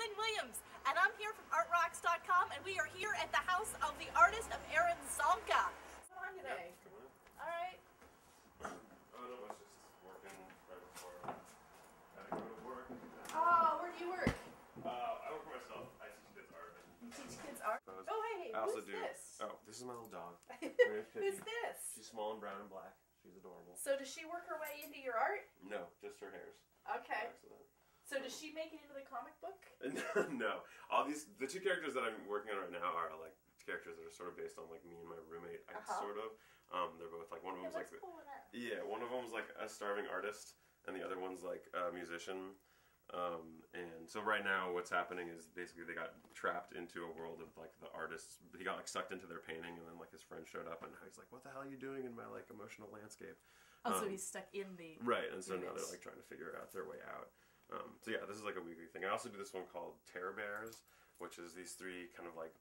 Lynn Williams, and I'm here from Rockx.com, and we are here at the house of the artist of Aaron Zonka. What's on today? Come on. All right. Oh no, I was just working right before I had to go to work. Oh, where do you work? I work for myself. I teach kids art. You teach kids art? Oh, hey, I also who's do. this? Oh, this is my little dog. Who's this? She's small and brown and black. She's adorable. So does she work her way into your art? No, just her hairs. Okay. Accident. So does she make it into the comic book? No. The two characters that I'm working on right now are like characters that are sort of based on like me and my roommate, sort of. They're both like, one of them's like, one of them's like a starving artist, and the other one's like a musician. And so right now what's happening is basically they got trapped into a world of like the artists. He got like sucked into their painting, and then like his friend showed up, and he's like, what the hell are you doing in my like emotional landscape? Oh, so he's stuck in the right, and so now they're like trying to figure out their way out. So yeah, this is like a weekly thing. I also do this one called Terror Bears, which is these three kind of like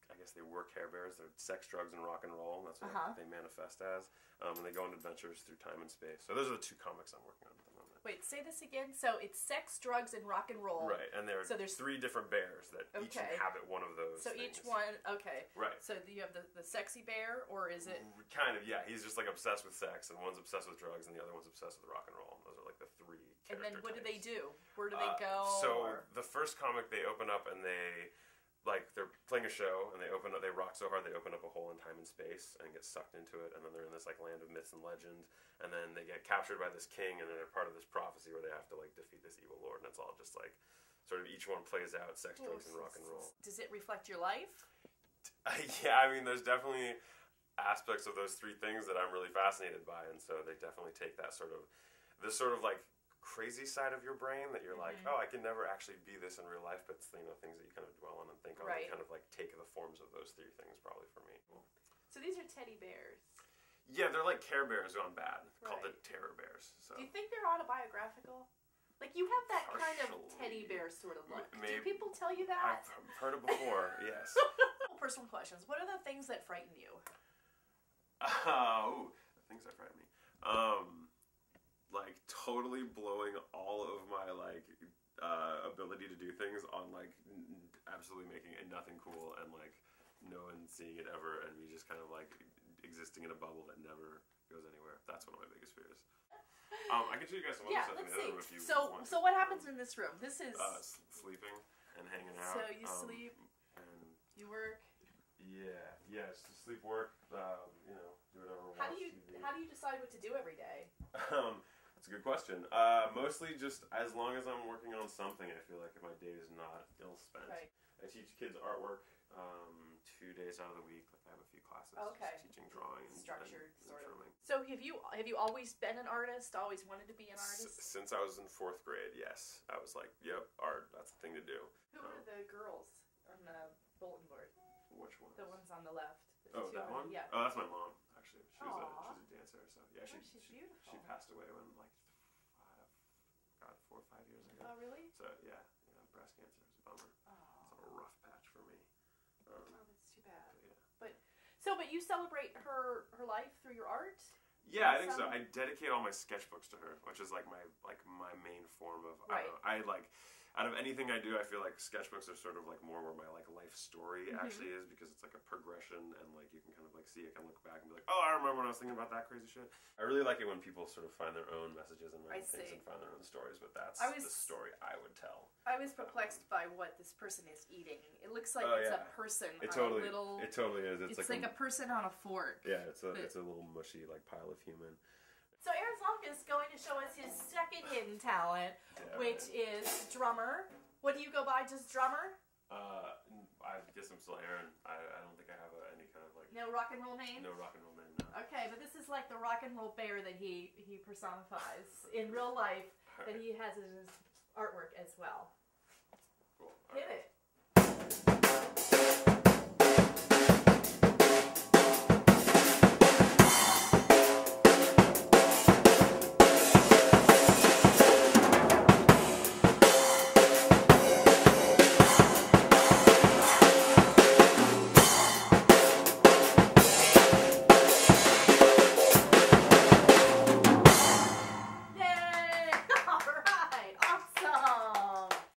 I guess they were Care Bears. They're sex, drugs, and rock and roll. That's what they manifest as, and they go on adventures through time and space. So those are the two comics I'm working on at the moment. Wait, say this again. So it's sex, drugs, and rock and roll. Right, and there's three different bears that each inhabit one of those. So things. each one, Right. So you have the sexy bear, or is it? Kind of, yeah. He's just like obsessed with sex, and one's obsessed with drugs, and the other one's obsessed with rock and roll. Those are like the three character And then what types. do they do? Where do they go? So the first comic, they open up and they're playing a show, and they rock so hard they open up a hole in time and space and get sucked into it, and then they're in this like land of myths and legend, and then they get captured by this king, and then they're part of this prophecy where they have to like defeat this evil lord, and it's all just like sort of each one plays out sex, drugs, and rock and roll. Does it reflect your life? Yeah, I mean, there's definitely aspects of those three things that I'm really fascinated by, and so they definitely take that sort of like crazy side of your brain that you're like, oh, I can never actually be this in real life, but things that you kind of dwell on and think on, and kind of like take the forms of those three things probably for me. So these are teddy bears. Yeah, they're like Care Bears gone bad, called the Terror Bears. So. Do you think they're autobiographical? Like you have that kind of teddy bear sort of look. Do people tell you that? I've heard it before, yes. Personal questions. What are the things that frighten you? The things that frighten me. Like totally blowing all of my like ability to do things on like absolutely making it nothing cool, and like no one seeing it ever, and me just kind of like existing in a bubble that never goes anywhere. That's one of my biggest fears. I can show you guys some other stuff in the other room if you want. So what happens in this room? This is sleeping and hanging out. So you sleep and you work. Yeah, it's just sleep, work. Do whatever. How do you decide what to do every day? That's a good question. Mostly just as long as I'm working on something, I feel like my day is not ill spent. Right. I teach kids artwork 2 days out of the week. Like I have a few classes teaching drawing and structured and sort of. trimming. So have you always been an artist? Always wanted to be an artist? Since I was in 4th grade, yes. I was like, yep, art, that's the thing to do. Who are the girls on the bulletin board? Which ones? The ones on the left. Oh, that one? Yeah. Oh, that's my mom, actually. She's a dancer, so yeah. She's beautiful. She passed away when like 4 or 5 years ago. Oh, really? So yeah, breast cancer is a bummer. It's a rough patch for me. That's too bad. But you celebrate her life through your art? Yeah, I think so. I dedicate all my sketchbooks to her, which is like my main form of I don't know, out of anything I do, I feel like sketchbooks are sort of like more where my like life story actually is, because it's like a progression, and like you can kind of like see, I can look back and be like, oh, I remember when I was thinking about that crazy shit. I really like it when people sort of find their own messages and things and find their own stories, but that's the story I would tell. I was perplexed by what this person is eating. It looks like it's a person it on totally, a little... It totally is. It's like a person on a fork. Yeah, it's a little mushy like pile of human. So Aaron Zonka is going to show us his second hidden talent, which is drummer. What do you go by, just drummer? I guess I'm still Aaron. I don't think I have any kind of like... No rock and roll name? No rock and roll name, no. Okay, but this is like the rock and roll bear that he personifies in real life, that he has in his artwork as well. Cool. Hit it.